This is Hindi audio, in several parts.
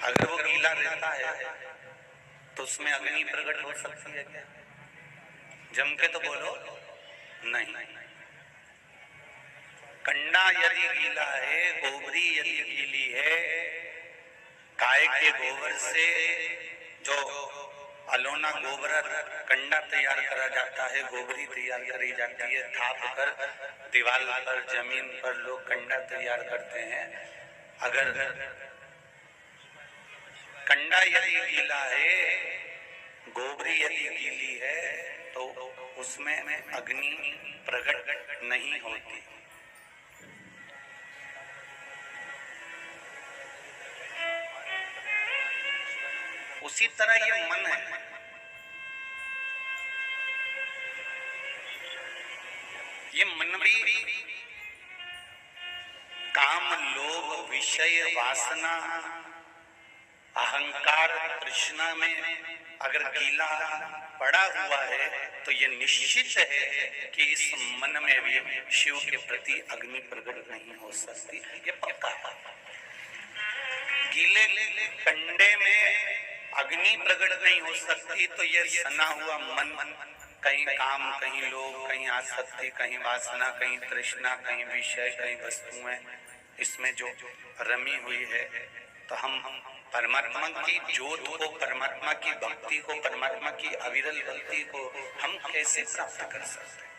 अगर वो गीला रहता है तो उसमें अग्नि प्रकट हो सकती है क्या? जम के तो बोलो नहीं। कंडा यदि गीला है, गोबरी यदि गीली है, गाय के गोबर से जो अलोना गोबर कंडा तैयार करा जाता है, गोबरी तैयार करी जाती है, थाप कर दीवार पर जमीन पर लोग कंडा तैयार करते हैं। अगर कंडा यदि गीला है, गोबरी यदि गीली है, तो उसमें अग्नि प्रकट नहीं होती। उसी तरह ये मन है। ये मन भी काम, लोभ, विषय, वासना, अहंकार, तृष्णा में अगर गीला पड़ा हुआ है तो ये निश्चित है कि इस मन में भी शिव के प्रति अग्नि प्रकट नहीं हो सकती। ये पक्का है। गीले कंडे में अग्नि प्रकट नहीं हो सकती तो ये सना हुआ मन, कहीं काम, कहीं लोभ, कहीं आसक्ति, कहीं वासना, कहीं तृष्णा, कहीं विषय, कहीं वस्तुएं, इसमें जो रमी हुई है, तो हम परमात्मा की ज्योत को, परमात्मा की भक्ति को, परमात्मा की अविरल भक्ति को हम कैसे प्राप्त कर सकते हैं?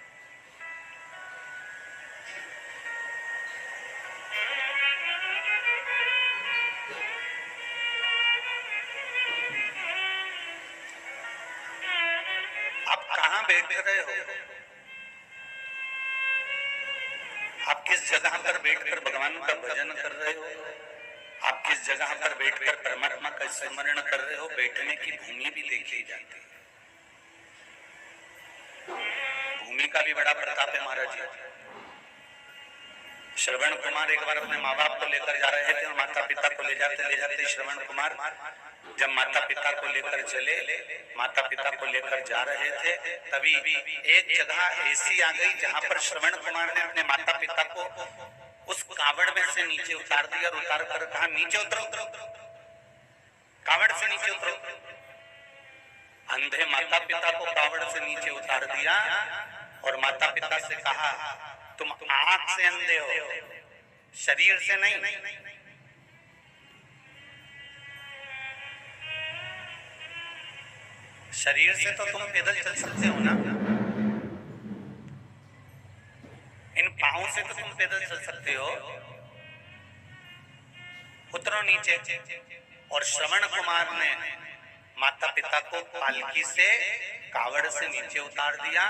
आप कहाँ बैठ रहे हो? आप किस जगह पर बैठकर भगवान का भजन कर रहे हो? आप किस जगह पर बैठकर परमात्मा का स्मरण कर रहे हो? बैठने की भूमि भी देखी जाती है। भूमि का भी बड़ा प्रताप है महाराज जी। श्रवण कुमार एक बार अपने माँ बाप को लेकर जा रहे थे और माता पिता को ले जाते श्रवण कुमार जब माता पिता को लेकर चले, माता पिता को लेकर जा रहे थे, तभी एक जगह ऐसी आ गई जहां पर श्रवण कुमार ने अपने माता पिता को उस कावड़ में से नीचे उतार दिया और उतार कर कहा, नीचे उतरो, कावड़ से नीचे उतरो। अंधे माता पिता को कावड़ से नीचे उतार दिया और माता पिता से कहा, तुम आंख से अंधे हो, शरीर से नहीं। शरीर से तो तुम पैदल चल सकते हो ना, इन पांवों से तो तुम पैदल चल सकते हो। उतरो नीचे। और श्रवण कुमार ने माता पिता को पालकी से, कावड़ से नीचे उतार दिया,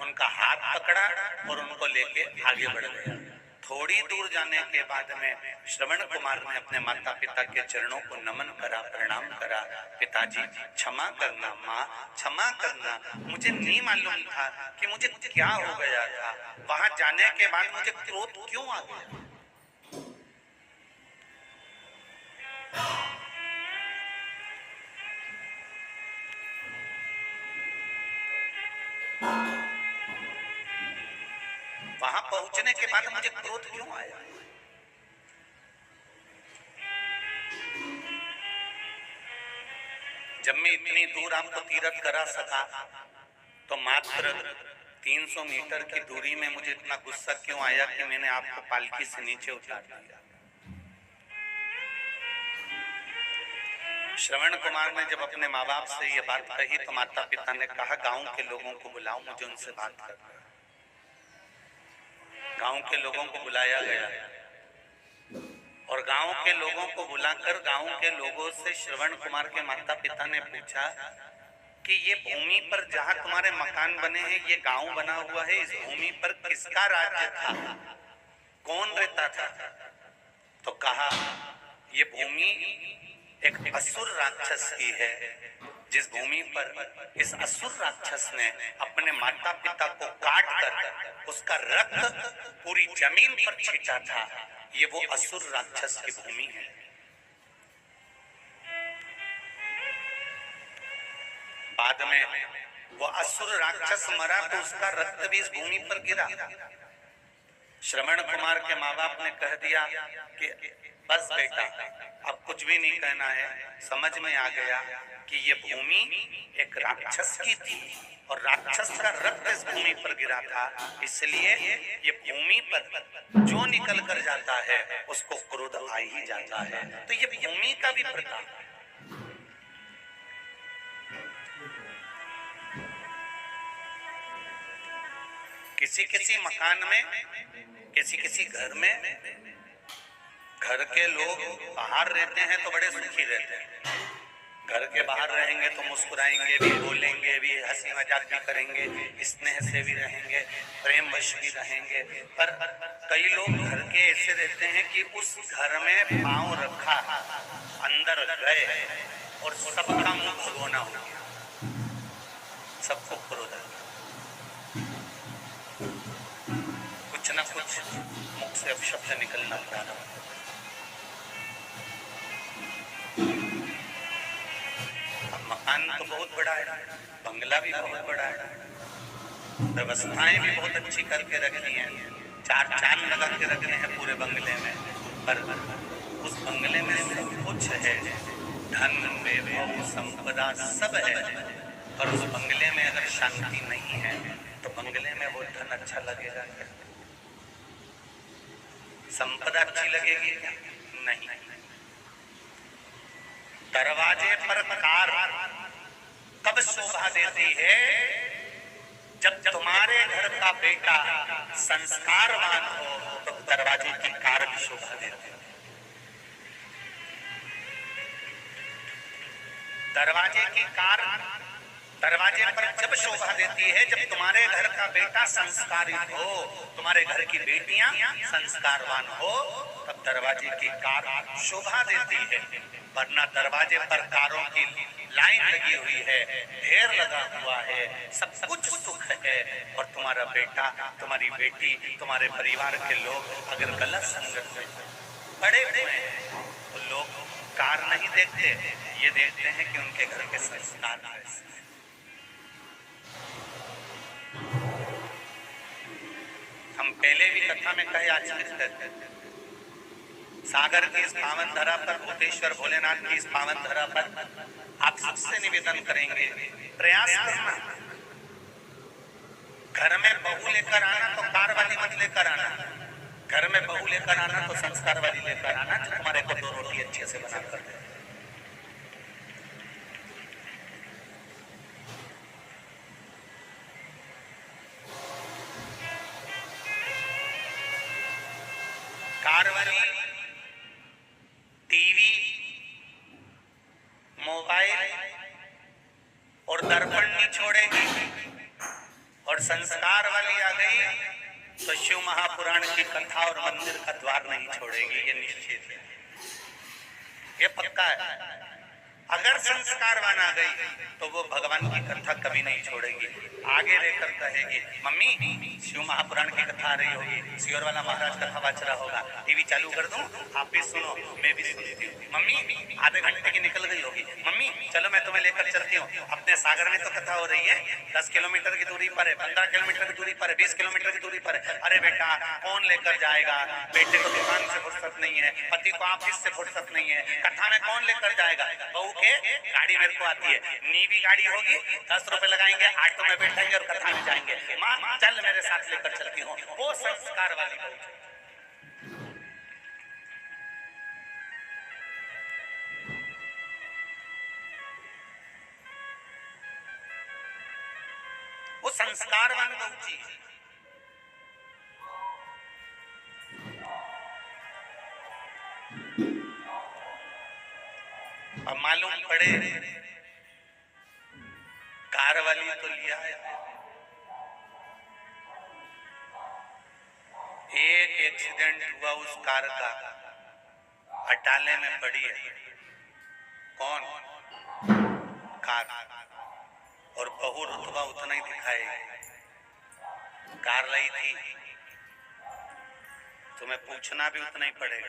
उनका हाथ पकड़ा और उनको लेके आगे बढ़ गया। थोड़ी दूर जाने के बाद में श्रवण कुमार ने अपने माता पिता के चरणों को नमन करा, प्रणाम करा, पिताजी क्षमा करना, माँ क्षमा करना, मुझे नहीं मालूम था कि मुझे क्या हो गया था, वहां जाने के बाद मुझे क्रोध क्यों आ गया। वहां पहुंचने के बाद मुझे क्रोध क्यों आया। जब मैं इतनी दूर आपको तीर्थ करा सका तो मात्र 300 मीटर की दूरी में मुझे इतना गुस्सा क्यों आया कि मैंने आपको पालकी से नीचे उतार दिया। श्रवण कुमार ने जब अपने माँ बाप से ये बात कही तो माता पिता ने कहा, गांव के लोगों को बुलाओ, मुझे उनसे बात करना। गांव के लोगों को बुलाया गया और गांव के लोगों को बुलाकर गांव के लोगों से श्रवण कुमार के माता पिता ने पूछा कि ये भूमि पर जहां तुम्हारे मकान बने हैं, ये गांव बना हुआ है, इस भूमि पर किसका राज्य था, कौन रहता था? तो कहा, ये भूमि एक असुर राक्षस की है, जिस भूमि पर इस असुर राक्षस ने अपने माता पिता को काट कर उसका रक्त पूरी जमीन पर छींटा था, ये वो असुर राक्षस की भूमि है। बाद में वो असुर राक्षस मरा तो उसका रक्त भी इस भूमि पर गिरा। श्रवण कुमार के माँ बाप ने कह दिया कि बस बेटा, अब कुछ कुछ भी नहीं कहना है, समझ में आ गया कि ये भूमि एक राक्षस की थी और राक्षस का रक्त इस भूमि पर गिरा था, इसलिए ये भूमि पर जो निकल कर जाता है उसको क्रोध आ ही जाता है। तो ये भूमि का भी प्रताप है। किसी किसी मकान में, किसी किसी घर में, घर के लोग बाहर रहते हैं तो बड़े सुखी रहते हैं। घर के बाहर रहेंगे तो मुस्कुराएंगे भी, बोलेंगे भी, हंसी मजाक भी करेंगे, स्नेह से भी रहेंगे, प्रेम वश भी रहेंगे। पर कई लोग घर के ऐसे रहते हैं कि उस घर में पांव रखा, अंदर गए और सबका मुंह भगोना हो गया, सबको क्रोध, कुछ न कुछ मुख से अपशब्द निकलना प्रारंभ। मकान तो बहुत बड़ा है, बंगला भी बहुत बड़ा है, व्यवस्थाएं भी बहुत अच्छी करके रखी हैं, चार चांद लगा के रखे हैं पूरे बंगले में, पर उस बंगले में सब कुछ है, धन वैभव संपदा सब है, पर उस बंगले में अगर शांति नहीं है तो बंगले में वो धन अच्छा लगेगा क्या? संपदा अच्छी लगेगी क्या? नहीं। दरवाजे पर कार कब शोभा देती है? जब तुम्हारे घर का बेटा संस्कारवान हो तो दरवाजे की कार भी शोभा देती है। दरवाजे की कार दरवाजे पर जब शोभा देती है जब तुम्हारे घर का बेटा संस्कारित हो, तुम्हारे घर की बेटियां संस्कारवान हो, तब दरवाजे की कार शोभा देती है। वरना दरवाजे पर कारों की लाइन लगी हुई है, ढेर लगा हुआ है, सब कुछ सुख है, और तुम्हारा बेटा, तुम्हारी बेटी, तुम्हारे परिवार के लोग अगर गलत संगत में पड़े हुए हैं तो लोग कार नहीं देखते, ये देखते हैं कि उनके घर के संस्कार कैसे। हम पहले भी कथा में कहे, आज फिर कहते हैं, सागर की इस पावन धरा पर, भूतेश्वर भोलेनाथ की इस पावन धरा पर आप सबसे निवेदन करेंगे, प्रयास करना, घर में बहू लेकर आना तो कार वाली मत लेकर आना, घर में बहू लेकर आना तो संस्कार वाली लेकर आना, जो तुम्हारे को दो रोटी अच्छे से बना कर दे। कार वाली टीवी, मोबाइल और दर्पण नहीं छोड़ेगी, और संस्कार वाली आ गई तो शिव महापुराण की कथा और मंदिर का द्वार नहीं छोड़ेगी, ये निश्चित है, ये पक्का है। अगर संस्कारवान आ गई तो वो भगवान की कथा कभी नहीं छोड़ेगी, आगे लेकर कहेगी, मम्मी शिव महापुराण की कथा आ रही होगी, सियोर वाला महाराज कथा वाच रहा होगा, टीवी चालू कर दूं, आप भी सुनो, मैं भी सुनती हूँ। मम्मी आधे घंटे की निकल गई होगी, मम्मी चलो मैं तुम्हें लेकर चलती हूँ, अपने सागर में तो कथा हो रही है, 10 किलोमीटर की दूरी पर है, 15 किलोमीटर की दूरी पर है, 20 किलोमीटर की दूरी पर है। अरे बेटा कौन लेकर जाएगा, बेटे को दुकान से फुर्सत नहीं है, पति को ऑफिस से फुर्सत नहीं है, कथा में कौन लेकर जाएगा? बहू के गाड़ी मेरे को आती है, नीवी गाड़ी होगी, 10 रुपए लगाएंगे, ऑटो में बैठेंगे और कथा में जाएंगे, माँ चल मेरे साथ लेकर चलती हूँ, वो संस्कार वाली बहू। वो संस्कारवान बहू जी। अब मालूम पड़े कार वाली तो लिया है, एक एक्सीडेंट हुआ उस कार का, अटाले में पड़ी है, कौन? कार, और बहू रुतबा उतना ही दिखाएगी, कार लाई थी, तुम्हें पूछना भी उतना ही पड़ेगा।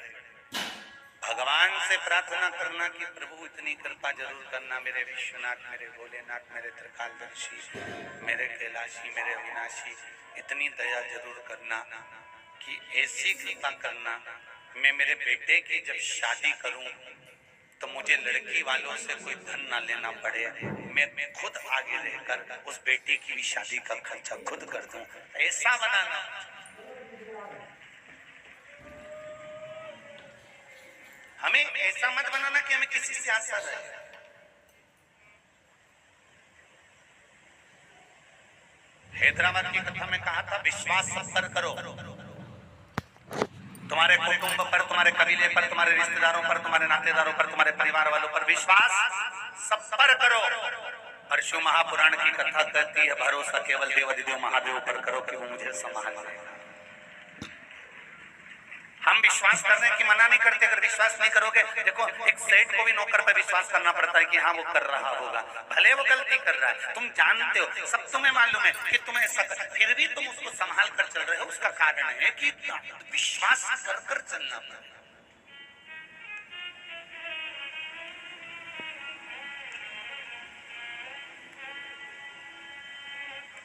भगवान से प्रार्थना करना कि प्रभु इतनी कृपा जरूर करना, मेरे विश्वनाथ, मेरे भोलेनाथ, मेरे त्रिकालदर्शी, मेरे कैलाशी, मेरे अविनाशी, इतनी दया जरूर करना कि ऐसी कृपा करना मैं मेरे बेटे की जब शादी करूं तो मुझे लड़की वालों से कोई धन ना लेना पड़े, मैं खुद आगे रहकर उस बेटी की भी शादी का खर्चा खुद कर दूं, ऐसा बनाना। हमें ऐसा मत बनाना कि हमें किसी से आशा रहे। हैदराबाद की कथा में कहा था, विश्वास सब पर करो, तुम्हारे कुटुंब पर, तुम्हारे कबीले पर, तुम्हारे रिश्तेदारों पर, तुम्हारे नातेदारों पर, तुम्हारे परिवार वालों पर विश्वास सब पर करो। और शिव महापुराण की कथा कहती है, भरोसा केवल देवाधिदेव महादेव पर करो कि वो मुझे संभाल लेगा। हम विश्वास करने की मना नहीं करते, अगर विश्वास नहीं करोगे, देखो एक सेठ को भी नौकर पे विश्वास करना पड़ता है कि हाँ वो कर रहा होगा, भले वो गलती कर रहा है, तुम जानते हो, सब तुम्हें मालूम है कि तुम ऐसा कर, फिर भी तुम उसको संभाल कर चल रहे हो। उसका कारण है कि विश्वास कर कर चलना पड़ेगा।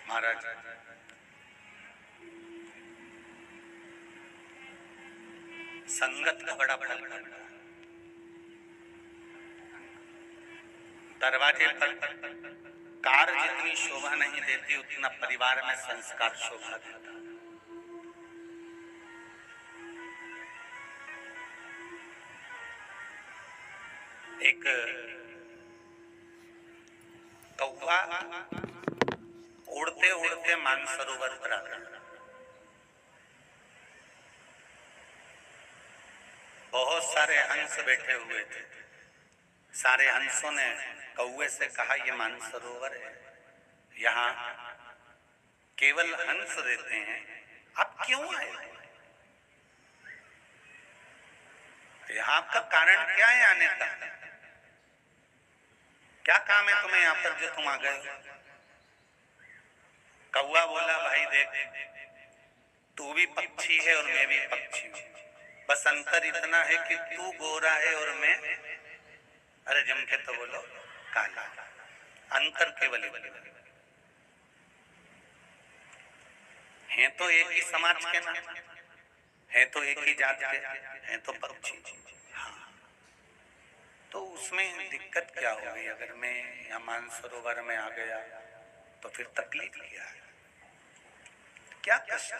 महाराज संगत का बड़ा फल करता है। दरवाजे पर कार जितनी शोभा नहीं देती, उतना परिवार में संस्कार शोभा देता है। एक कौवा उड़ते उड़ते मानसरोवर पर आ गया। बहुत सारे हंस बैठे हुए थे। सारे हंसों ने कौवे से कहा, ये मानसरोवर है, यहाँ केवल हंस रहते हैं, आप क्यों आए? यहाँ आपका कारण क्या है आने का? क्या काम है तुम्हें यहाँ पर जो तुम आ गए? कौवा बोला, भाई देख, तू भी पक्षी है और मैं भी पक्षी हूँ, बस अंतर इतना है कि तू गोरा है और मैं, अरे जम के तो बोलो, काला। अंतर केवल है तो एक ही समाज के ना, है तो एक ही जात के, है तो पक्षी। हाँ, तो उसमें दिक्कत क्या हो गई? अगर मैं यहाँ मानसरोवर में आ गया तो फिर तकलीफ क्या है, क्या कष्ट?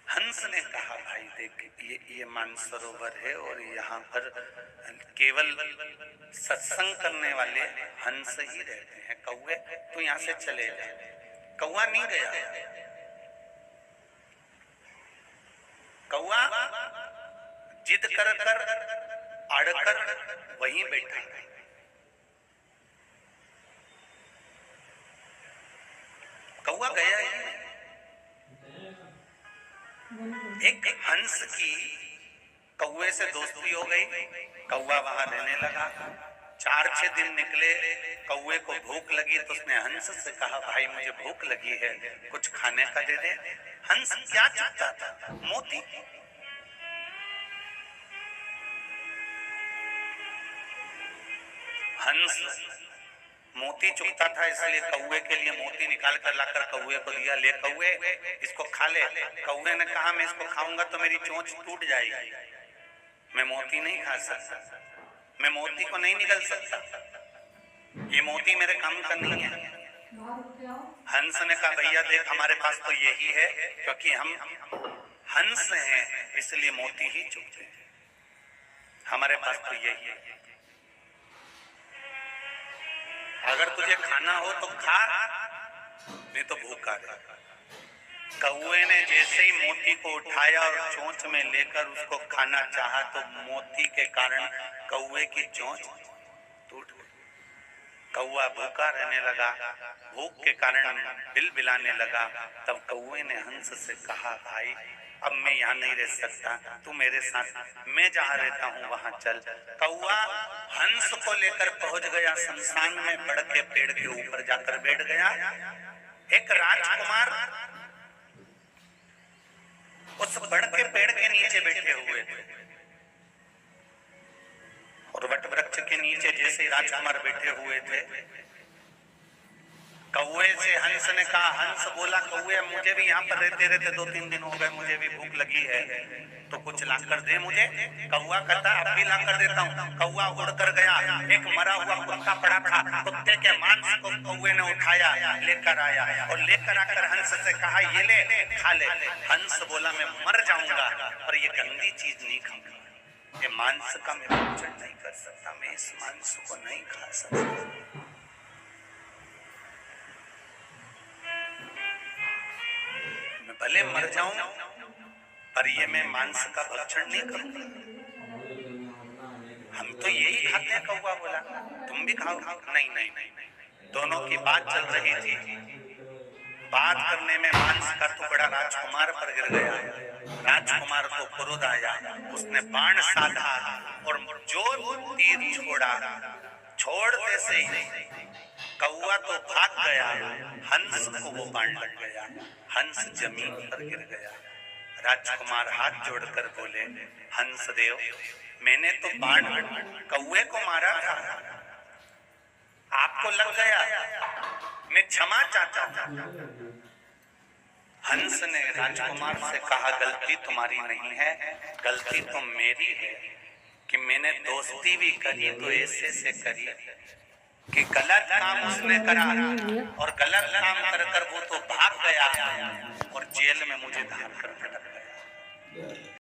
हंस ने कहा, भाई देख, ये मानसरोवर है और यहाँ पर केवल सत्संग करने वाले हंस ही रहते हैं। कौवे तू यहाँ से चले जा। कौवा नहीं गया। कौवा जिद कर कर अड़कर वहीं बैठा। कौवा गया ही नहीं। एक हंस की कौवे से दोस्ती हो गई, कौवा वहां रहने लगा। 4-6 दिन निकले, कौवे को भूख लगी तो उसने हंस से कहा, भाई मुझे भूख लगी है, कुछ खाने का दे दे। हंस क्या चाहता था? मोती। हंस मोती चुगता था, इसलिए कौवे के लिए मोती निकाल कर लाकर कौवे को दिया, ले कौवे इसको खा ले। कौवे ने कहा, मैं इसको खाऊंगा तो मेरी चोंच टूट जाएगी, मैं मोती नहीं खा सकता, मैं मोती को नहीं निगल सकता, ये मोती मेरे काम का नहीं है। हंस ने कहा, भैया देख, हमारे पास तो यही है, क्योंकि हम हंस हैं इसलिए मोती ही चुगते हैं, हमारे पास तो यही है। अगर तुझे खाना हो तो खा, नहीं तो भूखा रह। कौवे ने जैसे ही मोती को उठाया और चोंच में लेकर उसको खाना चाहा तो मोती के कारण कौवे की चोंच टूट गई। कौवा भूखा रहने लगा, भूख के कारण बिलबिलाने लगा। तब कौवे ने हंस से कहा, भाई अब मैं यहाँ नहीं रह सकता, तू मेरे साथ, मैं जहाँ रहता हूँ वहां चल। कौवा हंस को लेकर पहुंच गया शमशान में, बड़ के पेड़ के ऊपर जाकर बैठ गया। एक राजकुमार उस बड़ के पेड़ के नीचे बैठे हुए थे और वट वृक्ष के नीचे जैसे राजकुमार बैठे हुए थे, कौए से हंस ने कहा, हंस बोला कौए मुझे भी यहाँ पर रहते रहते 2-3 दिन हो गए, मुझे भी भूख लगी है, तो कुछ ला कर दे मुझे। कौआ कहता अब भी ला कर देता हूँ। कौआ उड़ कर गया, एक मरा हुआ कुत्ता पड़ा था, कुत्ते के मांस को कौए ने उठाया, लेकर आया और लेकर आकर हंस से कहा ये ले खा ले। हंस बोला मैं मर जाऊंगा पर ये गंदी चीज नहीं खाऊंगा, ये मांस का मैं भोजन नहीं कर सकता, मैं इस मांस को नहीं खा सकता। मैं भले मर जाऊं पर ये मैं मांस का भक्षण नहीं करूंगा। हम तो यही खाते हैं। कौवा बोला तुम भी खाओ? नहीं नहीं नहीं। दोनों की बात चल रही थी, बात करने में मांस का टुकड़ा राजकुमार पर गिर गया। राजकुमार को क्रोध आया, उसने बाण साधा और जो तीर छोड़ा, छोड़ते से ही कौवा तो भाग गया, हंस को वो बाण लग गया, हंस जमीन पर गिर गया। राजकुमार हाथ जोड़कर बोले हंस देव मैंने तो बाण कौवे को मारा था, आपको लग गया, मैं क्षमा चाहता हूं। हंस ने राजकुमार से कहा गलती तुम्हारी नहीं है, गलती तो मेरी है कि मैंने दोस्ती भी करी तो ऐसे से करी कि गलत काम उसने करा और गलत काम कर कर वो तो भाग गया और जेल में मुझे धार कर पटक गया।